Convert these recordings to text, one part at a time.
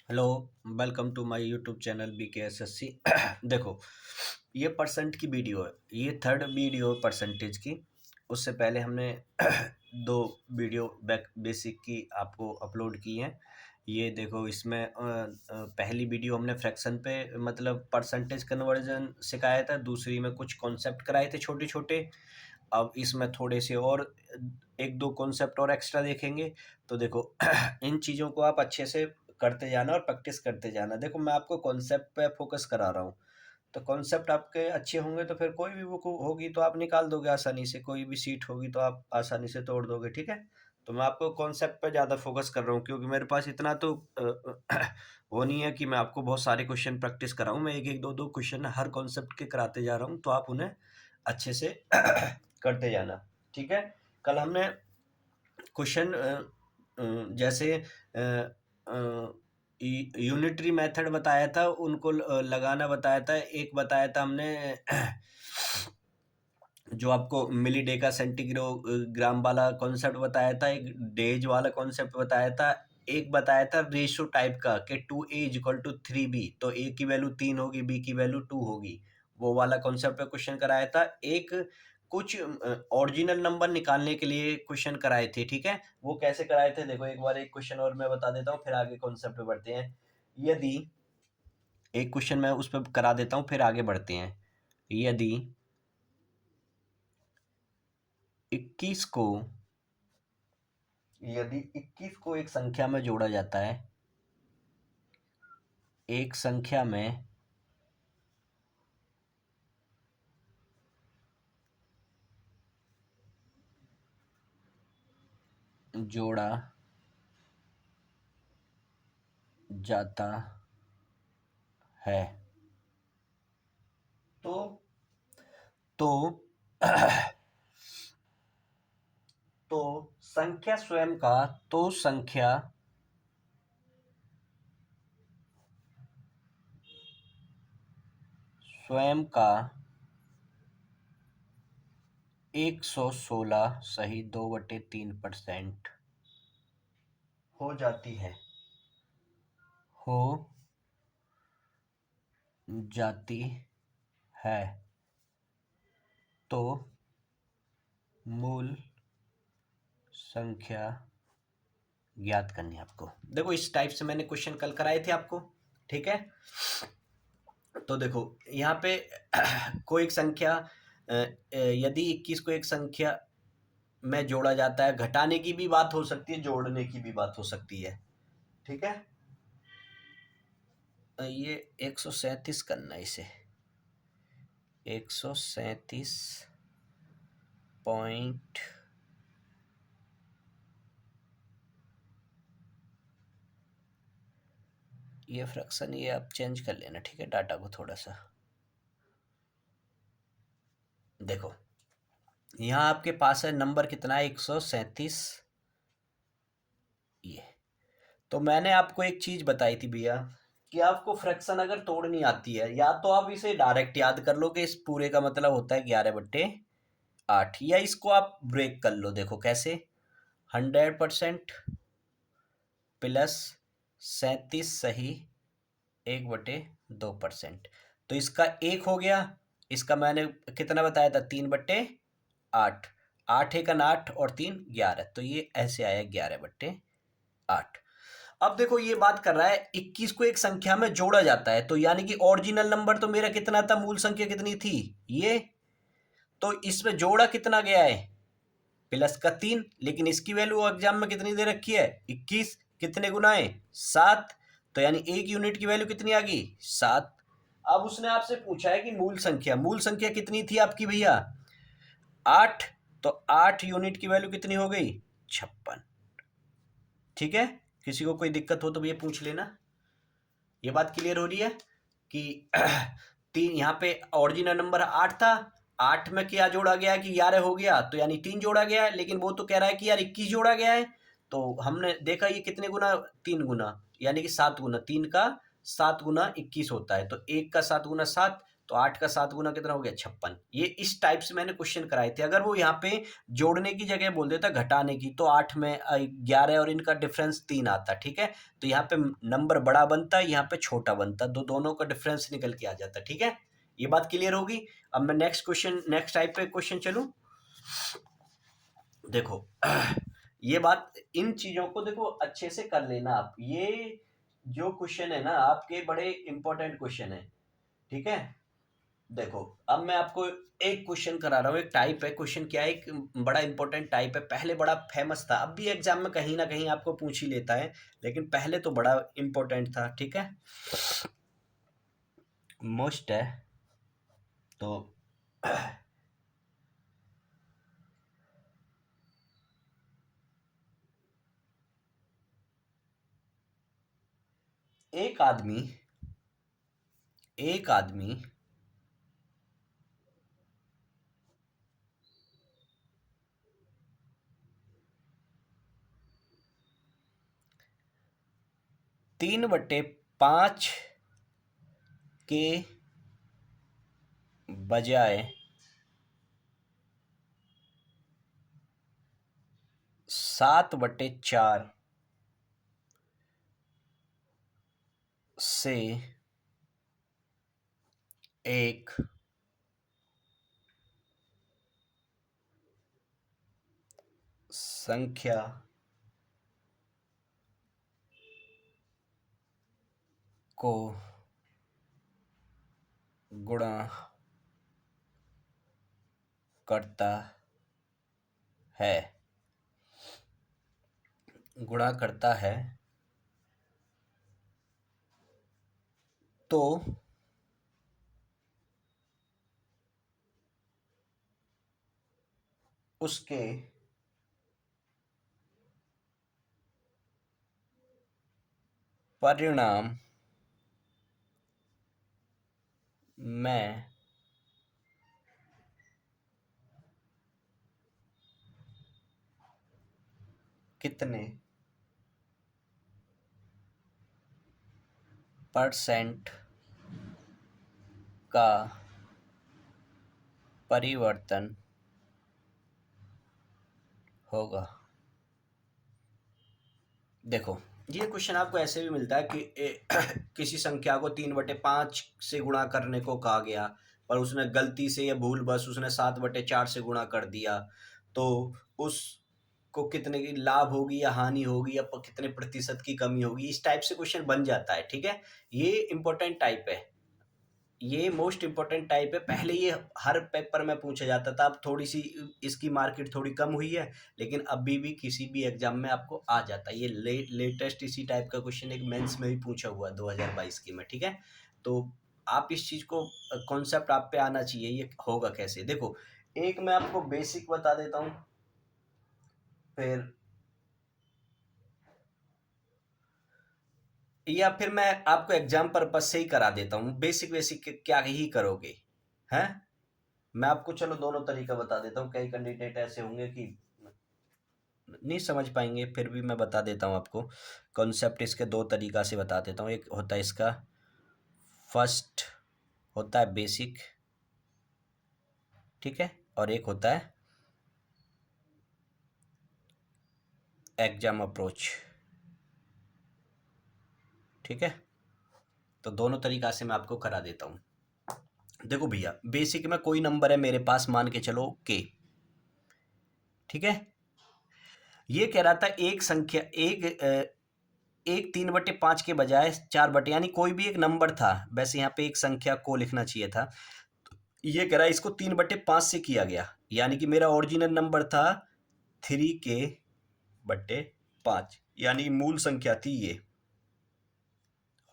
Hello, welcome to my YouTube channel BKSSC। देखो, ये percent की वीडियो है। ये थर्ड वीडियो परसेंटेज की। उससे पहले हमने दो वीडियो बेसिक की आपको अपलोड की हैं। ये देखो, इसमें पहली वीडियो हमने फ्रैक्शन पे मतलब परसेंटेज कन्वर्जन सिखाया था, दूसरी में कुछ कॉन्सेप्ट कराए थे छोटे छोटे। अब इसमें थोड़े से और एक दो कॉन्सेप्ट और एक्स्ट्रा देखेंगे। तो देखो, इन चीज़ों को आप अच्छे से करते जाना और प्रैक्टिस करते जाना। देखो, मैं आपको कॉन्सेप्ट पे फोकस करा रहा हूँ। तो कॉन्सेप्ट आपके अच्छे होंगे तो फिर कोई भी बुक होगी तो आप निकाल दोगे आसानी से, कोई भी सीट होगी तो आप आसानी से तोड़ दोगे। ठीक है, तो मैं आपको कॉन्सेप्ट पे ज़्यादा फोकस कर रहा हूँ, क्योंकि मेरे पास इतना तो वो नहीं है कि मैं आपको बहुत सारे क्वेश्चन प्रैक्टिस कराऊँ। मैं एक एक दो दो क्वेश्चन हर कॉन्सेप्ट के कराते जा रहा हूँ, तो आप उन्हें अच्छे से करते जाना। ठीक है, कल हमने क्वेश्चन जैसे यूनिटरी मेथड बताया था, उनको लगाना बताया था। एक बताया था हमने जो आपको मिली डेका सेंटीग्राम वाला कॉन्सेप्ट बताया था, एक डेज वाला कॉन्सेप्ट बताया था, एक बताया था रेशो टाइप का कि 2a = 3b, तो a की वैल्यू 3 होगी, b की वैल्यू 2 होगी। वो वाला कॉन्सेप्ट पे क्वेश्चन कराया था। एक कुछ ओरिजिनल नंबर निकालने के लिए क्वेश्चन कराए थे। ठीक है, वो कैसे कराए थे देखो, एक बार एक क्वेश्चन और मैं बता देता हूँ, फिर आगे कॉन्सेप्ट पे बढ़ते हैं। यदि एक क्वेश्चन मैं उस पर करा देता हूँ, फिर आगे बढ़ते हैं। यदि 21 को यदि 21 को एक संख्या में जोड़ा जाता है, एक संख्या में जोड़ा जाता है, तो तो तो संख्या स्वयं का तो संख्या स्वयं का 116 सही 2/3% हो जाती है, हो जाती है। तो मूल संख्या ज्ञात करनी है आपको। देखो, इस टाइप से मैंने क्वेश्चन कल कराए थे आपको। ठीक है, तो देखो यहाँ पे कोई एक संख्या यदि 21 को एक संख्या में जोड़ा जाता है, घटाने की भी बात हो सकती है, जोड़ने की भी बात हो सकती है। ठीक है, ये 137 करना है इसे, 137 पॉइंट ये फ्रैक्शन ये आप चेंज कर लेना। ठीक है, डाटा को थोड़ा सा देखो, यहाँ आपके पास है नंबर कितना है, 137। ये तो मैंने आपको एक चीज बताई थी भैया, कि आपको फ्रैक्शन अगर तोड़नी आती है, या तो आप इसे डायरेक्ट याद कर लो कि इस पूरे का मतलब होता है 11/8, या इसको आप ब्रेक कर लो। देखो कैसे, 100% प्लस 37 सही 1/2%। तो इसका एक हो गया, इसका मैंने कितना बताया था, 3/8। 8 × 8 और 3 = 11, तो ये ऐसे आया 11/8। अब देखो, ये बात कर रहा है 21 को एक संख्या में जोड़ा जाता है, तो यानी कि ओरिजिनल नंबर तो मेरा कितना था, मूल संख्या कितनी थी ये, तो इसमें जोड़ा कितना गया है, +3। लेकिन इसकी वैल्यू एग्जाम में कितनी दे रखी है, 21। कितने गुना है, 7। तो यानी एक यूनिट की वैल्यू कितनी आ गई, 7। अब उसने आपसे पूछा है कि मूल संख्या कितनी थी आपकी भैया, 8। तो 8 यूनिट की वैल्यू कितनी हो गई, 56। ठीक है, किसी को कोई दिक्कत हो तो ये पूछ लेना। ये बात क्लियर हो रही है कि तीन, यहाँ पे ओरिजिनल नंबर 8 था, 8 में क्या जोड़ा गया कि 11 हो गया, तो यानी 3 जोड़ा गया है। लेकिन वो तो कह रहा है कि यार 21 जोड़ा गया है, तो हमने देखा ये कितने गुना, 3 गुना, यानी कि 7 गुना, 3 का 7 गुना 21 होता है, तो 1 का 7 गुना 7, तो 8 का 7 गुना कितना हो गया 56। ये इस टाइप से मैंने क्वेश्चन कराए थे। अगर वो यहाँ पे जोड़ने की जगह बोल देता घटाने की, तो 8 में 11 और इनका डिफरेंस 3 आता, ठीक है। तो यहाँ पे नंबर बड़ा बनता, यहाँ पे छोटा बनता, तो दोनों का डिफरेंस निकल के आ जाता, ठीक है। ये बात क्लियर होगी। अब मैं नेक्स्ट टाइप पे क्वेश्चन चलूं। देखो ये बात, इन चीजों को देखो अच्छे से कर लेना आप। ये जो क्वेश्चन है ना आपके बड़े इंपॉर्टेंट क्वेश्चन है, ठीक है। देखो अब मैं आपको एक क्वेश्चन करा रहा हूँ। एक टाइप है क्वेश्चन, क्या है, एक बड़ा इंपॉर्टेंट टाइप है। पहले बड़ा फेमस था, अब भी एग्जाम में कहीं ना कहीं आपको पूछ ही लेता है, लेकिन पहले तो बड़ा इंपॉर्टेंट था, ठीक है, मोस्ट है। तो एक आदमी 3/5 के बजाय 7/4 से एक संख्या को गुणा करता है तो उसके परिणाम में कितने % का परिवर्तन होगा। देखो ये क्वेश्चन आपको ऐसे भी मिलता है कि किसी संख्या को 3/5 से गुणा करने को कहा गया, पर उसने गलती से या भूल बस उसने 7/4 से गुणा कर दिया, तो उसको कितने की लाभ होगी या हानि होगी, या कितने प्रतिशत की कमी होगी, इस टाइप से क्वेश्चन बन जाता है, ठीक है। ये इंपॉर्टेंट टाइप है, ये मोस्ट इंपॉर्टेंट टाइप है। पहले ये हर पेपर में पूछा जाता था, अब थोड़ी सी इसकी मार्केट थोड़ी कम हुई है, लेकिन अभी भी किसी भी एग्जाम में आपको आ जाता है। ये लेटेस्ट इसी टाइप का क्वेश्चन एक मेंस में भी पूछा हुआ 2022 की में, ठीक है। तो आप इस चीज को, कॉन्सेप्ट आप पे आना चाहिए ये होगा कैसे। देखो एक मैं आपको बेसिक बता देता हूँ, फिर या फिर मैं आपको एग्जाम पर्पज से ही करा देता हूँ। बेसिक बेसिक क्या ही करोगे, हैं। मैं आपको चलो दोनों तरीका बता देता हूँ। कई कैंडिडेट ऐसे होंगे कि नहीं समझ पाएंगे, फिर भी मैं बता देता हूँ आपको। कॉन्सेप्ट इसके दो तरीका से बता देता हूँ। एक होता है इसका फर्स्ट, होता है बेसिक, ठीक है, और एक होता है एग्जाम अप्रोच, ठीक है। तो दोनों तरीका से मैं आपको करा देता हूँ। देखो भैया, बेसिक में कोई नंबर है मेरे पास, मान के चलो के, ठीक है। ये कह रहा था एक संख्या, एक 3/5 के बजाय 4/, यानी कोई भी एक नंबर था, वैसे यहाँ पे एक संख्या को लिखना चाहिए था। ये कह रहा है इसको 3/5 से किया गया, यानी कि मेरा ओरिजिनल नंबर था 3k/5, यानी मूल संख्या थी ये,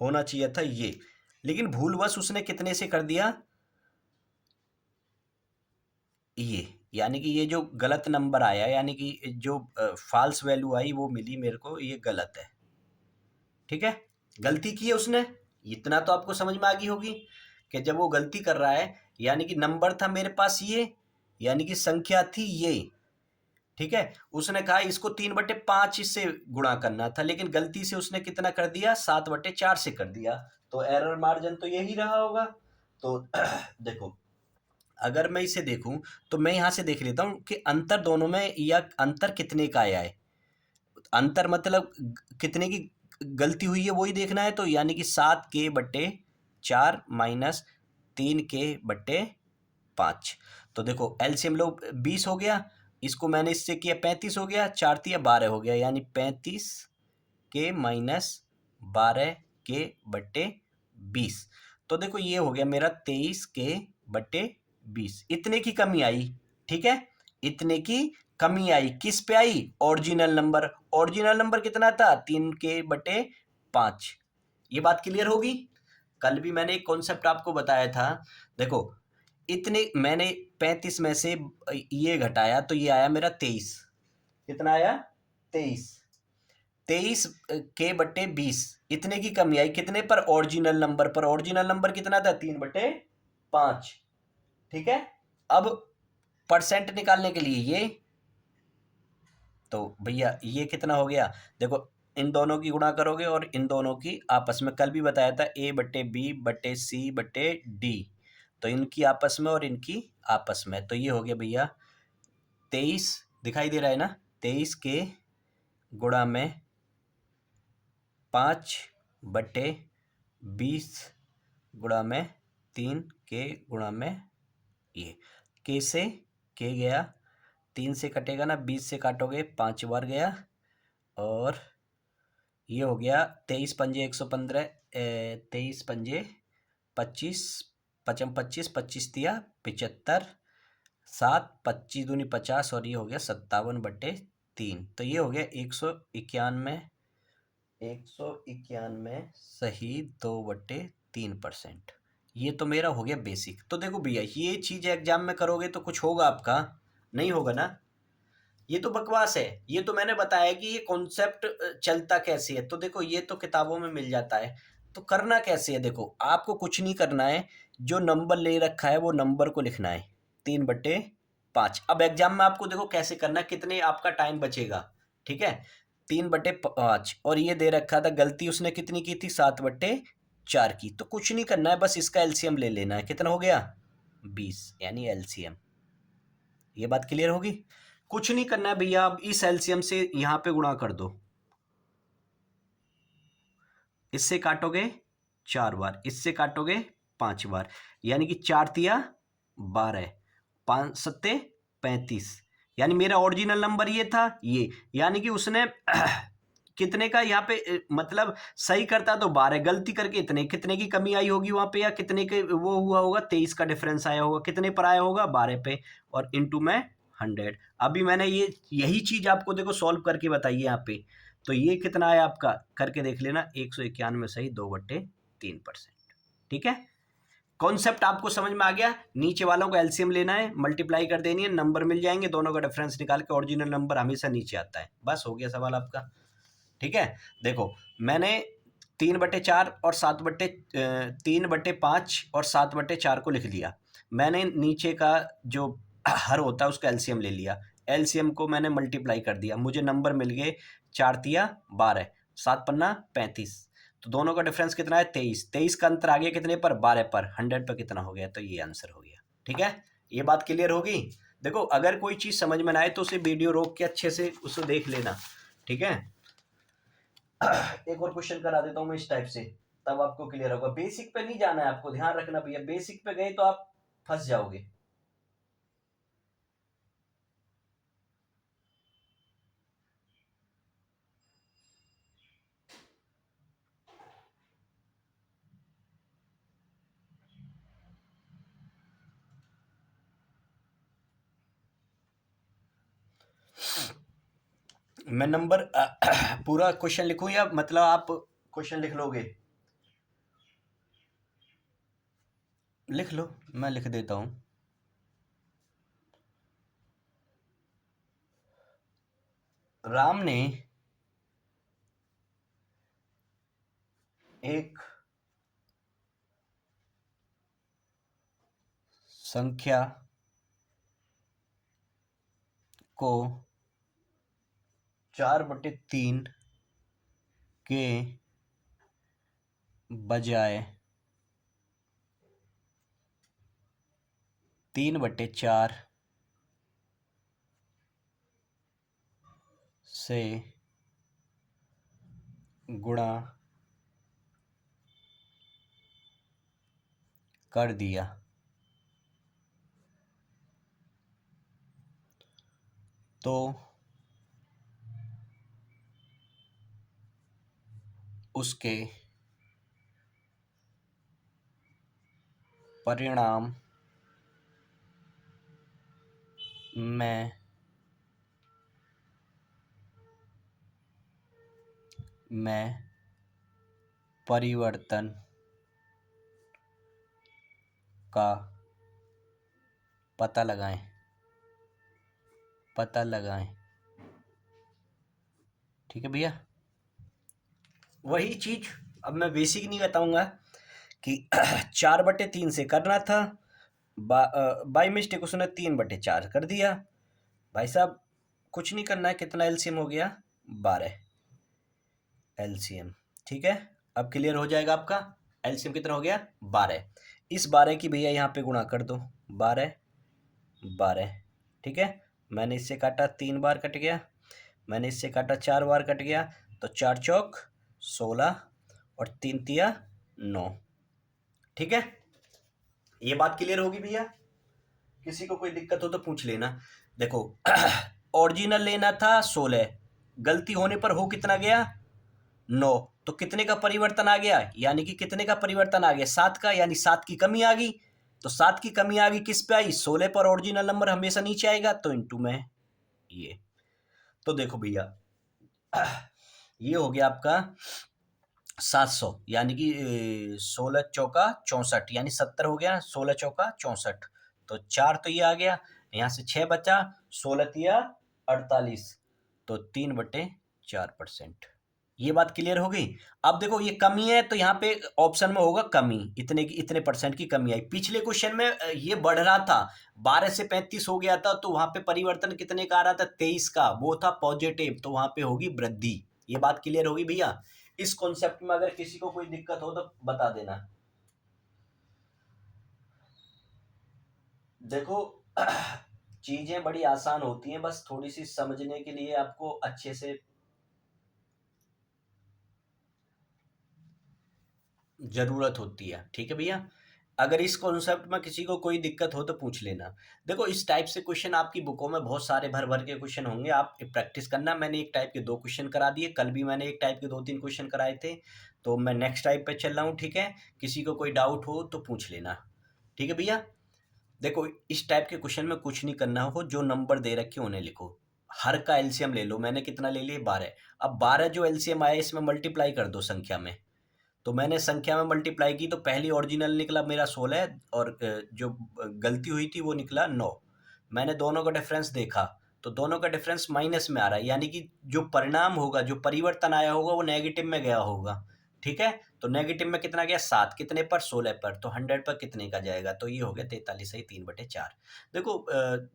होना चाहिए था ये, लेकिन भूलवश उसने कितने से कर दिया ये, यानी कि ये जो गलत नंबर आया, यानी कि जो फॉल्स वैल्यू आई वो मिली मेरे को, ये गलत है, ठीक है। गलती की है उसने, इतना तो आपको समझ में आ गई होगी कि जब वो गलती कर रहा है, यानी कि नंबर था मेरे पास ये, यानी कि संख्या थी ये, ठीक है। उसने कहा इसको 3/5 से गुणा करना था, लेकिन गलती से उसने कितना कर दिया, 7/4 से कर दिया, तो एरर मार्जिन तो यही रहा होगा। तो देखो, अगर मैं इसे देखूं तो मैं यहाँ से देख लेता हूँ कि अंतर दोनों में या अंतर कितने का आया है। अंतर मतलब कितने की गलती हुई है वही देखना है। तो यानी कि 7 के बट्टे 4 माइनस 3 के बट्टे 5। तो देखो एलसीएम लो 20 हो गया, इसको मैंने इससे किया 35 हो गया, 4 तिया 12 हो गया, यानी 35 के माइनस 12 के बट्टे 20। तो देखो ये हो गया मेरा 23 के बट्टे 20। इतने की कमी आई, ठीक है, इतने की कमी आई। किस पे आई? Original number. ओरिजिनल नंबर कितना था? 3 के बट्टे 5। ये बात क्लियर होगी। कल भी मैंने एक कॉन्सेप्ट आपको बताया था। देखो इतने मैंने 35 में से ये घटाया तो ये आया मेरा 23। कितना आया? 23। 23 के बट्टे 20। इतने की कमी आई कितने पर? ओरिजिनल नंबर पर। ओरिजिनल नंबर कितना था? 3/5। ठीक है। अब परसेंट निकालने के लिए ये, तो भैया ये कितना हो गया? देखो इन दोनों की गुणा करोगे और इन दोनों की आपस में, कल भी बताया था A/B/C/D, तो इनकी आपस में और इनकी आपस में, तो ये हो गया भैया 23। दिखाई दे रहा है ना? 23 के गुणा में 5/20 गुणा में 3 के गुणा में ये, के से के गया, 3 से कटेगा ना, 20 से काटोगे 5 बार गया, और ये हो गया 23 पंजे 115, 23 पंजे 25, पचम 25, 25 तिया 75, 7 25 दूनी 50, और ये हो गया 57/3। तो ये हो गया 191, 191 सही 2/3%। ये तो मेरा हो गया बेसिक। तो देखो भैया ये चीज़ एग्जाम में करोगे तो कुछ होगा आपका? नहीं होगा ना। ये तो बकवास है। ये तो मैंने बताया कि ये कॉन्सेप्ट चलता कैसे है। तो देखो ये तो किताबों में मिल जाता है। तो करना कैसे है? देखो आपको कुछ नहीं करना है, जो नंबर ले रखा है वो नंबर को लिखना है, 3/5। अब एग्जाम में आपको देखो कैसे करना है, कितने आपका टाइम बचेगा। ठीक है, 3/5, और ये दे रखा था, गलती उसने कितनी की थी? 7/4 की। तो कुछ नहीं करना है, बस इसका एलसीएम ले लेना है। कितना हो गया? 20, यानी एलसीएम। ये बात क्लियर होगी। कुछ नहीं करना है भैया, अब इस एलसीएम से यहां पे गुणा कर दो, इससे काटोगे 4 बार, इससे काटोगे 5 बार, यानी कि 4 तिया 12, 5 सत्ते 35, यानी मेरा ओरिजिनल नंबर ये था ये, यानी कि उसने कितने का यहाँ पे मतलब सही करता तो 12, गलती करके इतने, कितने की कमी आई होगी वहां पे, या कितने के वो हुआ होगा, 23 का डिफरेंस आया होगा, कितने पर आया होगा? 12 पे, और इंटू में 100। अभी मैंने ये यही चीज आपको देखो सॉल्व करके बताई है यहाँ पे। तो ये कितना है आपका? करके देख लेना, 191 सही 2/3%। ठीक है, कॉन्सेप्ट आपको समझ में आ गया। नीचे वालों को एलसीएम लेना है, मल्टीप्लाई कर देनी है, नंबर मिल जाएंगे, दोनों का डिफरेंस निकाल के ओरिजिनल नंबर हमेशा नीचे आता है। बस हो गया सवाल आपका। ठीक है, देखो मैंने 3/4 और 3/5 और 7/4 को लिख लिया। मैंने नीचे का जो हर होता है उसका एलसीएम ले लिया, एलसीएम को मैंने मल्टीप्लाई कर दिया, मुझे नंबर मिल गए 4 तिया 12, 7 पन्ना 35। तो दोनों का डिफरेंस कितना है? 23। 23 का अंतर आ गया कितने पर? 12 पर। 100 पर कितना हो गया? तो ये आंसर हो गया। ठीक है, ये बात क्लियर होगी। देखो अगर कोई चीज समझ में ना आए तो उसे वीडियो रोक के अच्छे से उसे देख लेना। ठीक है, एक और क्वेश्चन करा देता हूँ मैं इस टाइप से, तब आपको क्लियर होगा। बेसिक पे नहीं जाना है आपको, ध्यान रखना भैया, बेसिक पे गए तो आप फंस जाओगे। मैं नंबर पूरा क्वेश्चन लिखूं या मतलब आप क्वेश्चन लिख लोगे? लिख लो, मैं लिख देता हूं। राम ने एक संख्या को 4/3 के बजाय 3/4 से गुणा कर दिया तो उसके परिणाम में परिवर्तन का पता लगाएं। ठीक है भैया। वही चीज अब मैं बेसिक नहीं बताऊंगा कि 4/3 से करना था, बाई मिस्टेक उसने 3/4 कर दिया। भाई साहब कुछ नहीं करना है, कितना एलसीएम हो गया 12 एलसीएम। ठीक है, अब क्लियर हो जाएगा आपका। एलसीएम कितना हो गया 12। इस 12 की भैया यहाँ पे गुणा कर दो, 12 12। ठीक है, मैंने इससे काटा 3 बार कट गया, मैंने इससे काटा 4 बार कट गया, तो 4 चौक 16 और 3 तिया 9। ठीक है, ये बात क्लियर होगी भैया। किसी को कोई दिक्कत हो तो पूछ लेना। देखो ओरिजिनल लेना था 16, गलती होने पर हो कितना गया 9, तो कितने का परिवर्तन आ गया, यानी कि कितने का परिवर्तन आ गया 7 का, यानी 7 की कमी आ गई। तो 7 की कमी आ गई किस पे आई, 16 पर। ओरिजिनल नंबर हमेशा नीचे आएगा तो इंटू में ये। तो देखो भैया ये हो गया आपका 700, यानी कि 16 चौका 64, यानी 70 हो गया, 16 चौका 64। तो 4 तो ये आ गया, यहाँ से 6 बचा, 16 तिया 48, तो 3/4%। ये बात क्लियर हो गई। अब देखो ये कमी है तो यहाँ पे ऑप्शन में होगा कमी, इतने की इतने परसेंट की कमी आई। पिछले क्वेश्चन में ये बढ़ रहा था, 12 से 35 हो गया था, तो वहां पे परिवर्तन कितने का आ रहा था 23 का, वो था पॉजिटिव, तो वहां पे होगी वृद्धि। ये बात क्लियर होगी भैया। इस कॉन्सेप्ट में अगर किसी को कोई दिक्कत हो तो बता देना। देखो चीजें बड़ी आसान होती हैं, बस थोड़ी सी समझने के लिए आपको अच्छे से जरूरत होती है। ठीक है भैया, अगर इस कॉन्सेप्ट में किसी को कोई दिक्कत हो तो पूछ लेना। देखो इस टाइप से क्वेश्चन आपकी बुकों में बहुत सारे भर भर के क्वेश्चन होंगे, आप प्रैक्टिस करना। मैंने एक टाइप के 2 क्वेश्चन करा दिए, कल भी मैंने एक टाइप के 2-3 क्वेश्चन कराए थे, तो मैं नेक्स्ट टाइप पे चल रहा हूँ। ठीक है, किसी को कोई डाउट हो तो पूछ लेना। ठीक है भैया। देखो इस टाइप के क्वेश्चन में कुछ नहीं करना हो, जो नंबर दे रखे उन्हें लिखो, हर का एलसीएम ले लो। मैंने कितना ले लिया 12। अब 12 जो एलसीएम आया इसमें मल्टीप्लाई कर दो संख्या में, तो मैंने संख्या में मल्टीप्लाई की तो पहली ओरिजिनल निकला मेरा 16, और जो गलती हुई थी वो निकला 9। मैंने दोनों का डिफरेंस देखा, तो दोनों का डिफरेंस माइनस में आ रहा है, यानी कि जो परिणाम होगा, जो परिवर्तन आया होगा वो नेगेटिव में गया होगा। ठीक है, तो नेगेटिव में कितना गया 7, कितने पर 16 पर, तो 100 पर कितने का जाएगा, तो ये हो गया 43 सही 3/4। देखो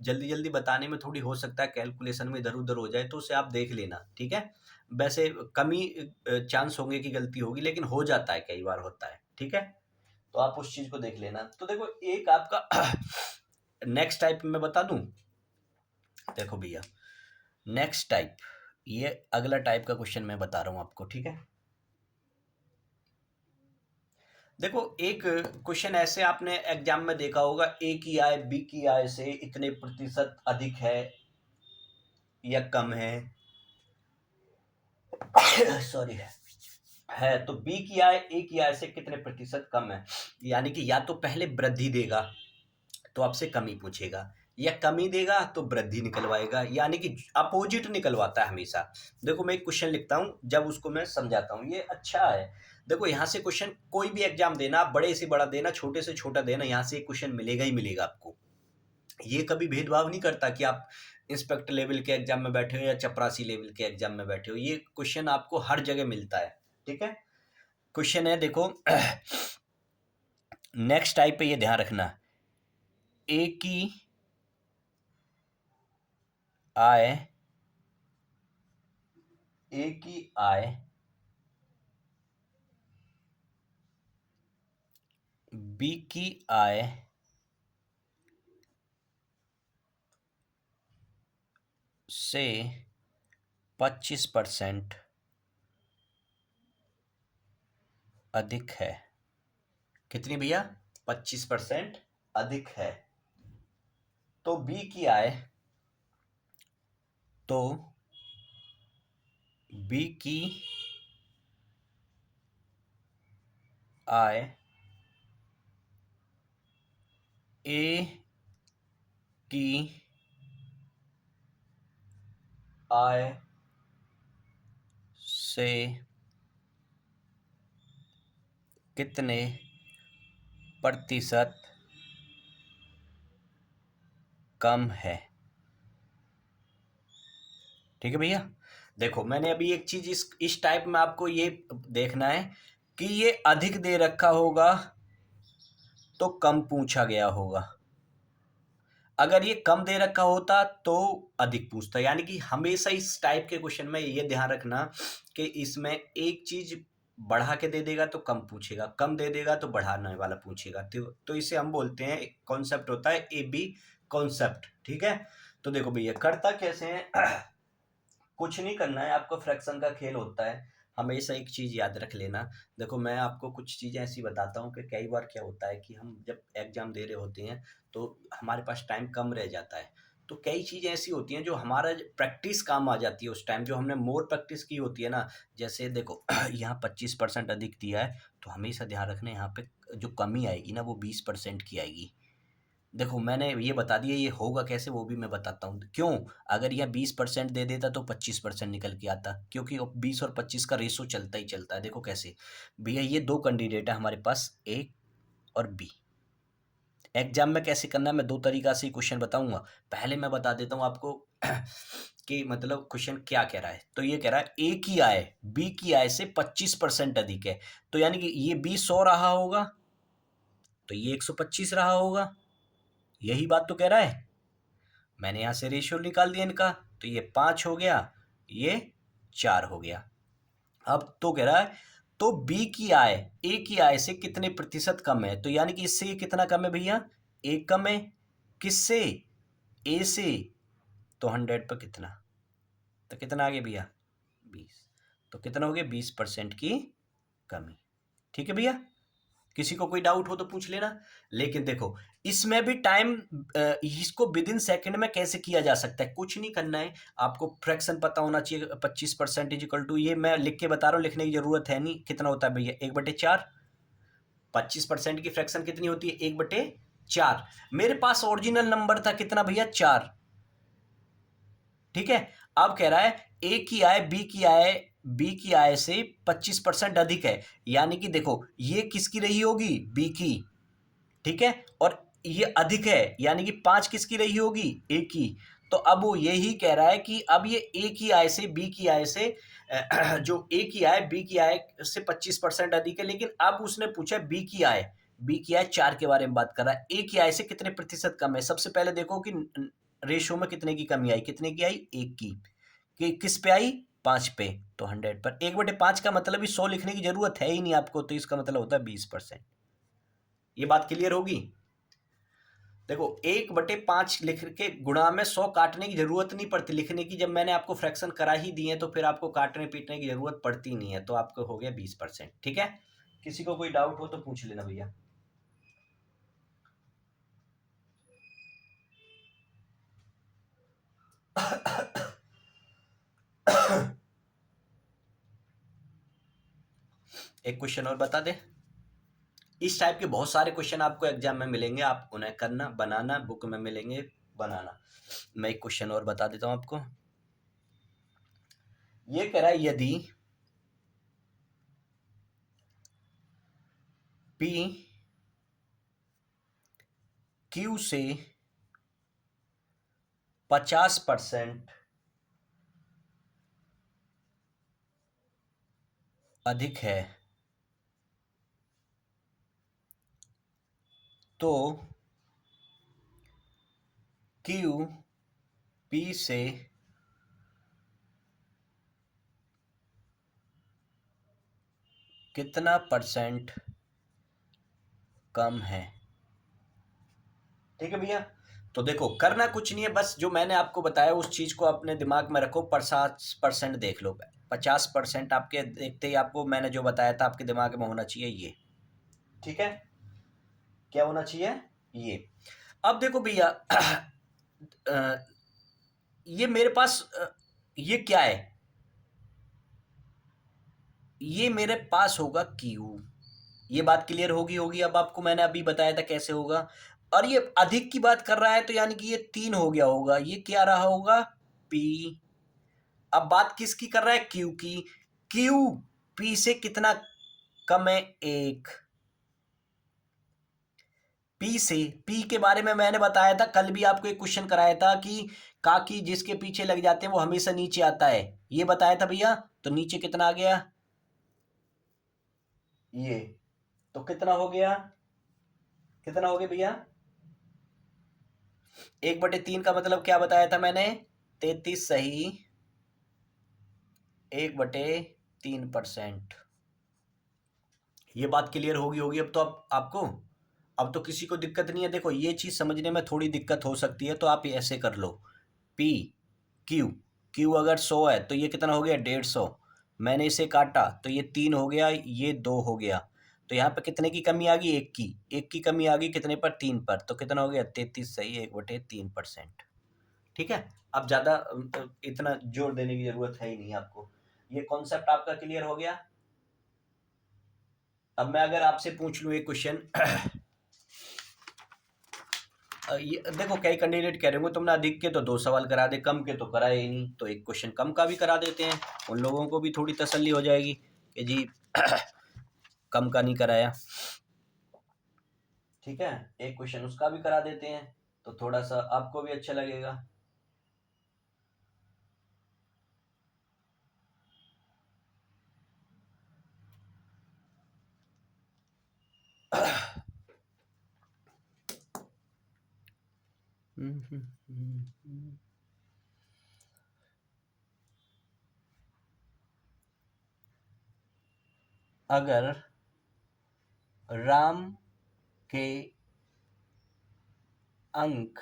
जल्दी जल्दी बताने में थोड़ी हो सकता है कैलकुलेशन में इधर उधर हो जाए, तो उसे आप देख लेना। ठीक है, वैसे कमी चांस होंगे कि गलती होगी, लेकिन हो जाता है, कई बार होता है। ठीक है, तो आप उस चीज को देख लेना। तो देखो एक आपका नेक्स्ट टाइप में बता दूं। देखो भैया नेक्स्ट टाइप, ये अगला टाइप का क्वेश्चन मैं बता रहा हूं आपको। ठीक है, देखो एक क्वेश्चन ऐसे आपने एग्जाम में देखा होगा, ए की आय बी की आय से इतने प्रतिशत अधिक है या कम है। सॉरी है तो बी की आय ए की आय से कितने प्रतिशत कम है, यानी कि या तो पहले वृद्धि देगा तो आपसे कमी पूछेगा, या कमी देगा तो वृद्धि निकलवाएगा, यानी कि अपोजिट निकलवाता है हमेशा। देखो मैं एक क्वेश्चन लिखता हूँ, जब उसको मैं समझाता हूँ, ये अच्छा है। देखो यहाँ से क्वेश्चन कोई भी एग्जाम देना, आप बड़े से बड़ा देना, छोटे से छोटा देना, यहाँ से एक क्वेश्चन मिलेगा ही मिलेगा आपको। ये कभी भेदभाव नहीं करता कि आप इंस्पेक्टर लेवल के एग्जाम में बैठे हो या चपरासी लेवल के एग्जाम में बैठे हो, ये क्वेश्चन आपको हर जगह मिलता है। ठीक है, क्वेश्चन है देखो नेक्स्ट टाइप पे ये ध्यान रखना, ए की आय ए की आय बी की आय से 25% अधिक है। कितनी भैया? 25% अधिक है। तो बी की आय तो बी की आय ए की आय से कितने प्रतिशत कम है? ठीक है भैया। देखो मैंने अभी एक चीज इस टाइप में आपको ये देखना है कि ये अधिक दे रखा होगा तो कम पूछा गया होगा, अगर ये कम दे रखा होता तो अधिक पूछता। यानी कि हमेशा इस टाइप के क्वेश्चन में ये ध्यान रखना कि इसमें एक चीज बढ़ा के दे देगा तो कम पूछेगा, कम दे देगा तो बढ़ाने वाला पूछेगा। तो इसे हम बोलते हैं, कॉन्सेप्ट होता है ए बी कॉन्सेप्ट। ठीक है। तो देखो भैया करता कैसे है कुछ नहीं करना है आपको, फ्रैक्शन का खेल होता है। हमेशा एक चीज याद रख लेना। देखो मैं आपको कुछ चीजें ऐसी बताता हूँ कि कई बार क्या होता है कि हम जब एग्जाम दे रहे होते हैं तो हमारे पास टाइम कम रह जाता है। तो कई चीजें ऐसी होती हैं जो हमारा प्रैक्टिस काम आ जाती है उस टाइम, जो हमने मोर प्रैक्टिस की होती है ना। जैसे देखो यहाँ 25% अधिक दिया है, तो हमेशा ध्यान रखना यहाँ पे जो कमी आएगी ना वो 20% की आएगी। देखो मैंने ये बता दिया, ये होगा कैसे वो भी मैं बताता हूँ क्यों। अगर यह 20% दे देता तो 25% निकल के आता, क्योंकि 20 और 25 का रेशो चलता ही चलता है। देखो कैसे भैया, ये दो कैंडिडेट है हमारे पास, ए और बी। एग्जाम में कैसे करना है मैं दो तरीका से क्वेश्चन बताऊंगा। पहले मैं बता देता हूँ आपको कि मतलब क्वेश्चन क्या कह रहा है। तो ये कह रहा है ए की आय बी की आय से 25% अधिक है, तो यानी कि ये 20 रहा होगा तो ये 125 रहा होगा। यही बात तो कह रहा है। मैंने यहां से रेशियो निकाल दिया इनका, तो ये 5 हो गया, ये 4 हो गया। अब तो कह रहा है तो बी की आय ए की आय से कितने प्रतिशत कम है, तो यानी कि इससे ये कितना कम है भैया? एक कम है। किससे? ए से। तो 100 पर कितना, तो कितना आ गया भैया? 20। तो कितना हो गया? 20% की कमी। ठीक है भैया। किसी को कोई डाउट हो तो पूछ लेना। लेकिन देखो इसमें भी टाइम, इसको विद इन सेकेंड में कैसे किया जा सकता है, कुछ नहीं करना है आपको। फ्रैक्शन पता होना चाहिए। 25% इज इक्वल टू, ये मैं लिख के बता रहा हूँ, लिखने की जरूरत है नहीं। कितना होता है भैया? 1/4। 25% की फ्रैक्शन कितनी होती है? 1/4। मेरे पास ओरिजिनल नंबर था कितना भैया? 4। ठीक है। अब कह रहा है ए की आय बी की आय से 25% अधिक है, यानी कि देखो ये किसकी रही होगी? बी की। ठीक है। और ये अधिक है यानी कि 5 किसकी रही होगी? ए की। तो अब वो यही कह रहा है कि अब ये ए की आय से बी की आय से जो ए की आय बी की आय से 25% अधिक है, लेकिन अब उसने पूछा बी की आय 4 के बारे में बात कर रहा है, ए की आय से कितने प्रतिशत कम है। सबसे पहले देखो कि रेशो में कितने की कमी आई, कितने की आई? 1 की। किस पे आई? 5 पे। तो 100 पर 1/5 का मतलब ही 100 लिखने की जरूरत है ही नहीं आपको, तो इसका मतलब होता है 20%। ये बात क्लियर होगी। देखो 1/5 लिख के गुणा में 100 काटने की जरूरत नहीं पड़ती लिखने की। जब मैंने आपको फ्रैक्शन करा ही दिए तो फिर आपको काटने पीटने की जरूरत पड़ती नहीं है। तो आपको हो गया 20%। ठीक है। किसी को कोई डाउट हो तो पूछ लेना भैया। एक क्वेश्चन और बता दे। इस टाइप के बहुत सारे क्वेश्चन आपको एग्जाम में मिलेंगे, आप उन्हें करना, बनाना, बुक में मिलेंगे, बनाना। मैं एक क्वेश्चन और बता देता हूं आपको। ये कह रहा है यदि पी क्यू से 50% अधिक है तो क्यू पी से कितना % कम है। ठीक है भैया। तो देखो करना कुछ नहीं है, बस जो मैंने आपको बताया उस चीज को अपने दिमाग में रखो। 50% देख लो, 50% आपके देखते ही आपको मैंने जो बताया था आपके दिमाग में होना चाहिए ये। ठीक है, क्या होना चाहिए ये। अब देखो भैया ये मेरे पास ये क्या है, ये मेरे पास होगा क्यू। ये बात क्लियर होगी अब आपको मैंने अभी बताया था कैसे होगा। और ये अधिक की बात कर रहा है तो यानी कि ये 3 हो गया होगा, ये क्या रहा होगा पी। अब बात किसकी कर रहा है, क्यू की। क्यू पी से कितना कम है, 1। पी से, पी के बारे में मैंने बताया था कल भी आपको एक क्वेश्चन कराया था कि काकी जिसके पीछे लग जाते हैं वो हमेशा नीचे आता है, ये बताया था भैया। तो नीचे कितना आ गया ये, तो कितना हो गया, कितना हो गया भैया 1/3 का मतलब क्या बताया था मैंने, 33 सही 1/3%। ये बात क्लियर होगी अब तो आपको। अब तो किसी को दिक्कत नहीं है। देखो ये चीज समझने में थोड़ी दिक्कत हो सकती है तो आप ऐसे कर लो, पी क्यू, क्यू अगर 100 है तो ये कितना हो गया 150। मैंने इसे काटा तो ये 3 हो गया, ये 2 हो गया। तो यहाँ पे कितने की कमी आ गई, एक की कमी आ गई कितने पर, 3 पर। तो कितना हो गया 33 सही 1/3%। ठीक है, अब ज्यादा इतना जोर देने की जरूरत है ही नहीं आपको। ये कॉन्सेप्ट आपका क्लियर हो गया। अब मैं अगर आपसे पूछ लूं एक क्वेश्चन ये देखो कई कैंडिडेट कह रहे होंगे तुमने अधिक के तो 2 सवाल करा दे, कम के तो कराए ही नहीं, तो एक क्वेश्चन कम का भी करा देते हैं। उन लोगों को भी थोड़ी तसल्ली हो जाएगी कि जी कम का नहीं कराया। ठीक है, एक क्वेश्चन उसका भी करा देते हैं तो थोड़ा सा आपको भी अच्छा लगेगा। अगर राम के अंक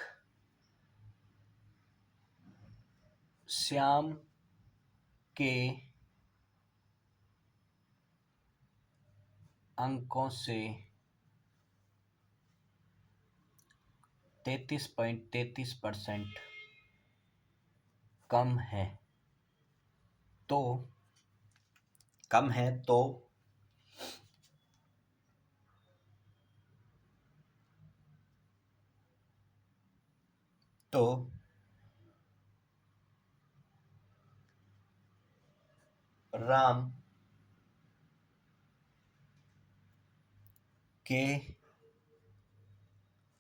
श्याम के अंकों से 33.33% कम है तो, कम है तो राम के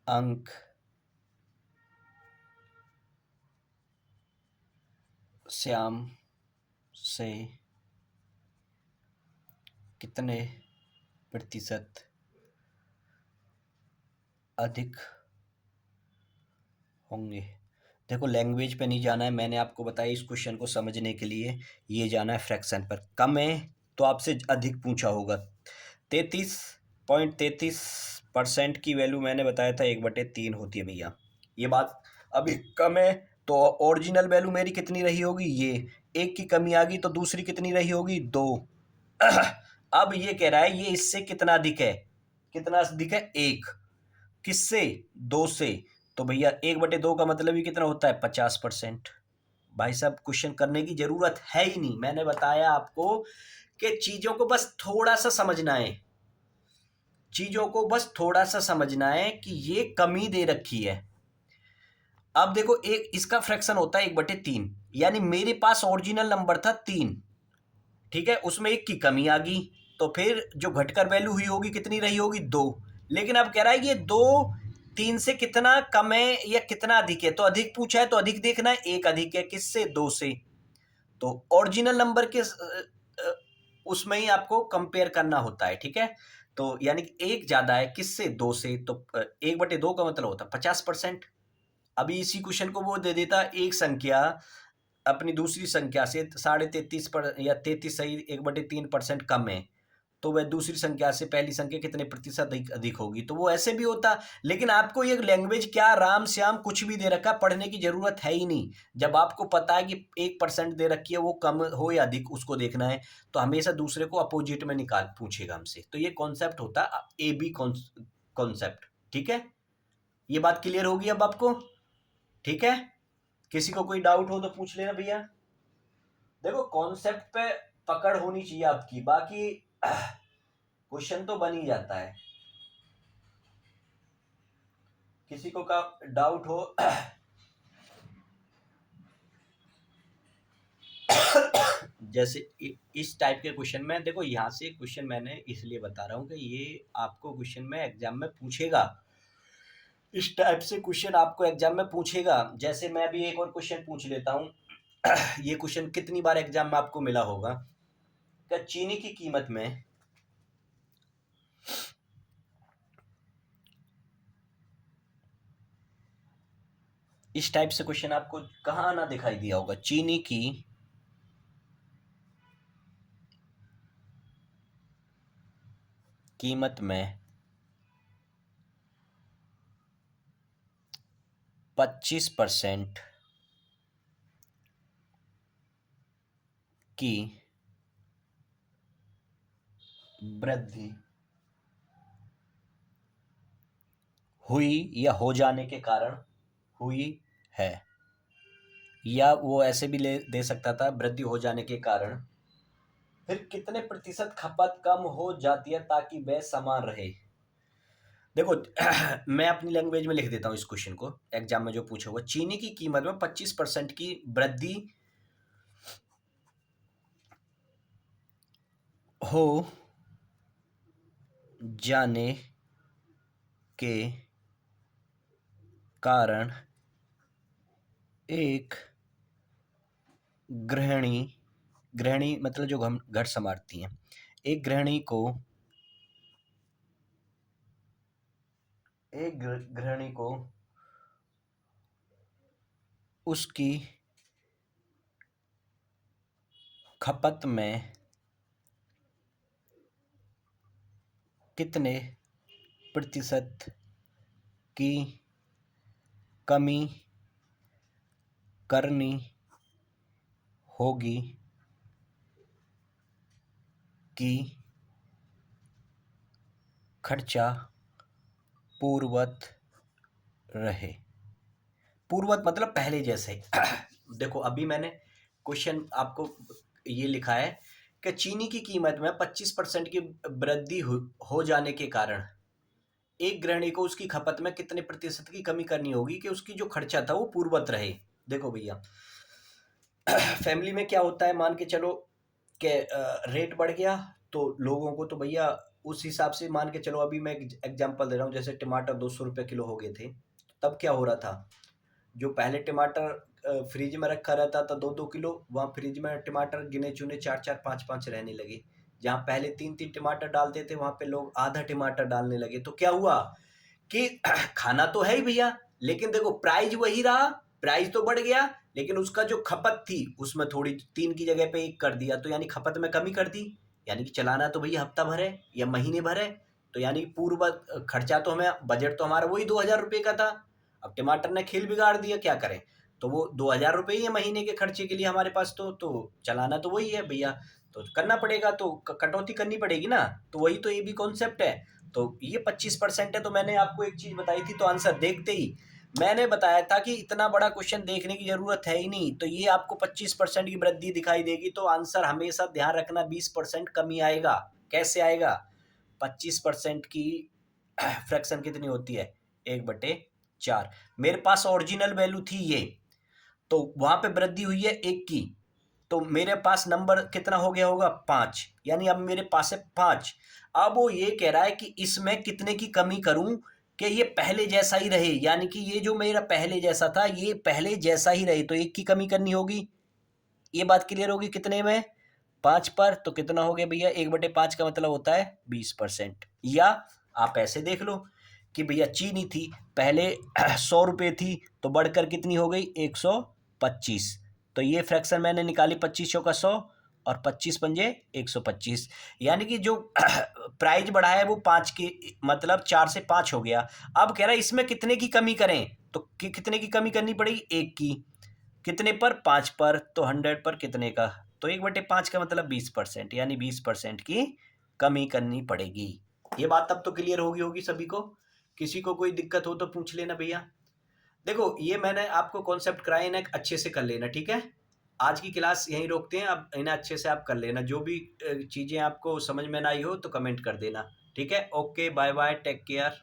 अंक श्याम से कितने प्रतिशत अधिक होंगे। देखो लैंग्वेज पे नहीं जाना है, मैंने आपको बताया इस क्वेश्चन को समझने के लिए ये जाना है फ्रैक्शन पर। कम है तो आपसे अधिक पूछा होगा। 33.33% की वैल्यू मैंने बताया था 1/3 होती है भैया। ये बात अभी कम है तो ओरिजिनल वैल्यू मेरी कितनी रही होगी, ये 1 की कमी आ गई तो दूसरी कितनी रही होगी 2। अब ये कह रहा है ये इससे कितना अधिक है, कितना अधिक है 1, किससे 2 से। तो भैया 1/2 का मतलब ही कितना होता है 50%। भाई साहब क्वेश्चन करने की जरूरत है ही नहीं, मैंने बताया आपको कि चीजों को बस थोड़ा सा समझना है, चीजों को बस थोड़ा सा समझना है कि ये कमी दे रखी है। अब देखो एक इसका फ्रैक्शन होता है 1/3, यानी मेरे पास ओरिजिनल नंबर था 3, ठीक है, उसमें 1 की कमी आ गई तो फिर जो घटकर वैल्यू हुई होगी कितनी रही होगी 2। लेकिन अब कह रहा है ये 2 3 से कितना कम है या कितना अधिक है, तो अधिक पूछा है तो अधिक देखना है, 1 अधिक है किससे 2 से। तो ओरिजिनल नंबर के उसमें ही आपको कंपेयर करना होता है। ठीक है, तो यानी कि 1 ज्यादा है किससे 2 से, तो 1/2 का मतलब होता है 50%। अभी इसी क्वेश्चन को वो दे देता एक संख्या अपनी दूसरी संख्या से 33.5 पर या 33 सही 1/3% कम है, तो वह दूसरी संख्या से पहली संख्या कितने प्रतिशत अधिक होगी। तो वो ऐसे भी होता, लेकिन आपको ये लैंग्वेज क्या राम श्याम कुछ भी दे रखा, पढ़ने की जरूरत है ही नहीं। जब आपको पता है कि 1% दे रखी है, वो कम हो या अधिक उसको देखना है, तो हमेशा दूसरे को अपोजिट में निकाल पूछेगा हमसे। तो ये कॉन्सेप्ट होता है AB कॉन्सेप्ट। ठीक है, ये बात क्लियर होगी अब आपको? ठीक है, किसी को कोई डाउट हो तो पूछ लेना भैया। देखो कॉन्सेप्ट पे पकड़ होनी चाहिए आपकी, बाकी क्वेश्चन तो बन ही जाता है। किसी को का डाउट हो जैसे इस टाइप के क्वेश्चन में, देखो यहाँ से क्वेश्चन मैंने इसलिए बता रहा हूँ कि ये आपको क्वेश्चन में एग्जाम में पूछेगा, इस टाइप से क्वेश्चन आपको एग्जाम में पूछेगा। जैसे मैं भी एक और क्वेश्चन पूछ लेता हूँ ये क्वेश्चन कितनी बार एग्जाम में आपको मिला होगा, क्या चीनी की कीमत में इस टाइप से क्वेश्चन आपको कहाँ ना दिखाई दिया होगा। चीनी की कीमत में 25% की वृद्धि हुई या हो जाने के कारण हुई है, या वो ऐसे भी ले दे सकता था वृद्धि हो जाने के कारण फिर कितने प्रतिशत खपत कम हो जाती है ताकि वह समान रहे। देखो मैं अपनी लैंग्वेज में लिख देता हूँ इस क्वेश्चन को, एग्जाम में जो पूछा हुआ, चीनी की कीमत में 25% की वृद्धि हो जाने के कारण एक गृहिणी मतलब जो घर संभालती हैं, एक गृहिणी को उसकी खपत में कितने प्रतिशत की कमी करनी होगी कि खर्चा पूर्ववत रहे। पूर्ववत मतलब पहले जैसे देखो अभी मैंने क्वेश्चन आपको ये लिखा है कि चीनी की कीमत में 25% की वृद्धि हो जाने के कारण एक गृहिणी को उसकी खपत में कितने प्रतिशत की कमी करनी होगी कि उसकी जो खर्चा था वो पूर्ववत रहे। देखो भैया फैमिली में क्या होता है, मान के चलो कि रेट बढ़ गया तो लोगों को तो भैया उस हिसाब से मान के चलो, अभी मैं एग्जांपल दे रहा हूँ, जैसे टमाटर 200 रुपये किलो हो गए थे, तब क्या हो रहा था, जो पहले टमाटर फ्रिज में रखा रहता था 2-2 किलो, वहाँ फ्रिज में टमाटर गिने चुने 4-4 5-5 रहने लगे। जहाँ पहले 3-3 टमाटर डालते थे वहाँ पे लोग आधा टमाटर डालने लगे। तो क्या हुआ कि खाना तो है ही भैया, लेकिन देखो प्राइस वही रहा, प्राइस तो बढ़ गया, लेकिन उसका जो खपत थी उसमें थोड़ी 3 की जगह पे 1 कर दिया, तो यानी खपत में कमी कर दी। यानी कि चलाना तो भैया हफ्ता भर है या महीने भर है, तो यानी पूर्व खर्चा तो हमें, बजट तो हमारा वही 2,000 रुपये का था। अब टमाटर ने खेल बिगाड़ दिया, क्या करें, तो वो 2,000 रुपये ही है महीने के खर्चे के लिए हमारे पास, तो चलाना तो वही है भैया, तो करना पड़ेगा, तो कटौती करनी पड़ेगी ना। तो वही तो ये भी कॉन्सेप्ट है। तो ये 25% है। तो मैंने आपको एक चीज बताई थी, तो आंसर देखते ही मैंने बताया था कि इतना बड़ा क्वेश्चन देखने की जरूरत है ही नहीं, तो ये आपको 25% की वृद्धि दिखाई देगी, तो आंसर हमेशा ध्यान रखना 20% कमी आएगा। कैसे आएगा, 25% की फ्रैक्शन कितनी होती है, 1/4। मेरे पास ओरिजिनल वैल्यू थी ये, तो वहां पे वृद्धि हुई है 1 की, तो मेरे पास नंबर कितना हो गया होगा, 5, यानी अब मेरे पास है 5। अब वो ये कह रहा है कि इसमें कितने की कमी करूं कि ये पहले जैसा ही रहे, यानी कि ये जो मेरा पहले जैसा था ये पहले जैसा ही रहे, तो 1 की कमी करनी होगी। ये बात क्लियर होगी कितने में, 5 पर, तो कितना हो गया भैया, 1/5 का मतलब होता है 20%। या आप ऐसे देख लो कि भैया चीनी थी पहले 100 रुपये थी, तो बढ़कर कितनी हो गई, 125। तो ये फ्रैक्शन मैंने निकाली 25 का 100, और 25 पंजे 125, यानी कि जो प्राइज बढ़ा है वो 5 की, मतलब 4 से 5 हो गया। अब कह रहा है इसमें कितने की कमी करें, तो कितने की कमी करनी पड़ेगी, 1 की। कितने पर, 5 पर, तो 100 पर कितने का, तो 1/5 का मतलब 20%, यानी 20% की कमी करनी पड़ेगी। ये बात तब तो क्लियर होगी सभी को। किसी को कोई दिक्कत हो तो पूछ लेना भैया। देखो ये मैंने आपको कॉन्सेप्ट कराए, इन्हें अच्छे से कर लेना, ठीक है। आज की क्लास यहीं रोकते हैं, अब इन्हें अच्छे से आप कर लेना। जो भी चीज़ें आपको समझ में ना आई हो तो कमेंट कर देना, ठीक है। Okay, bye bye, take care.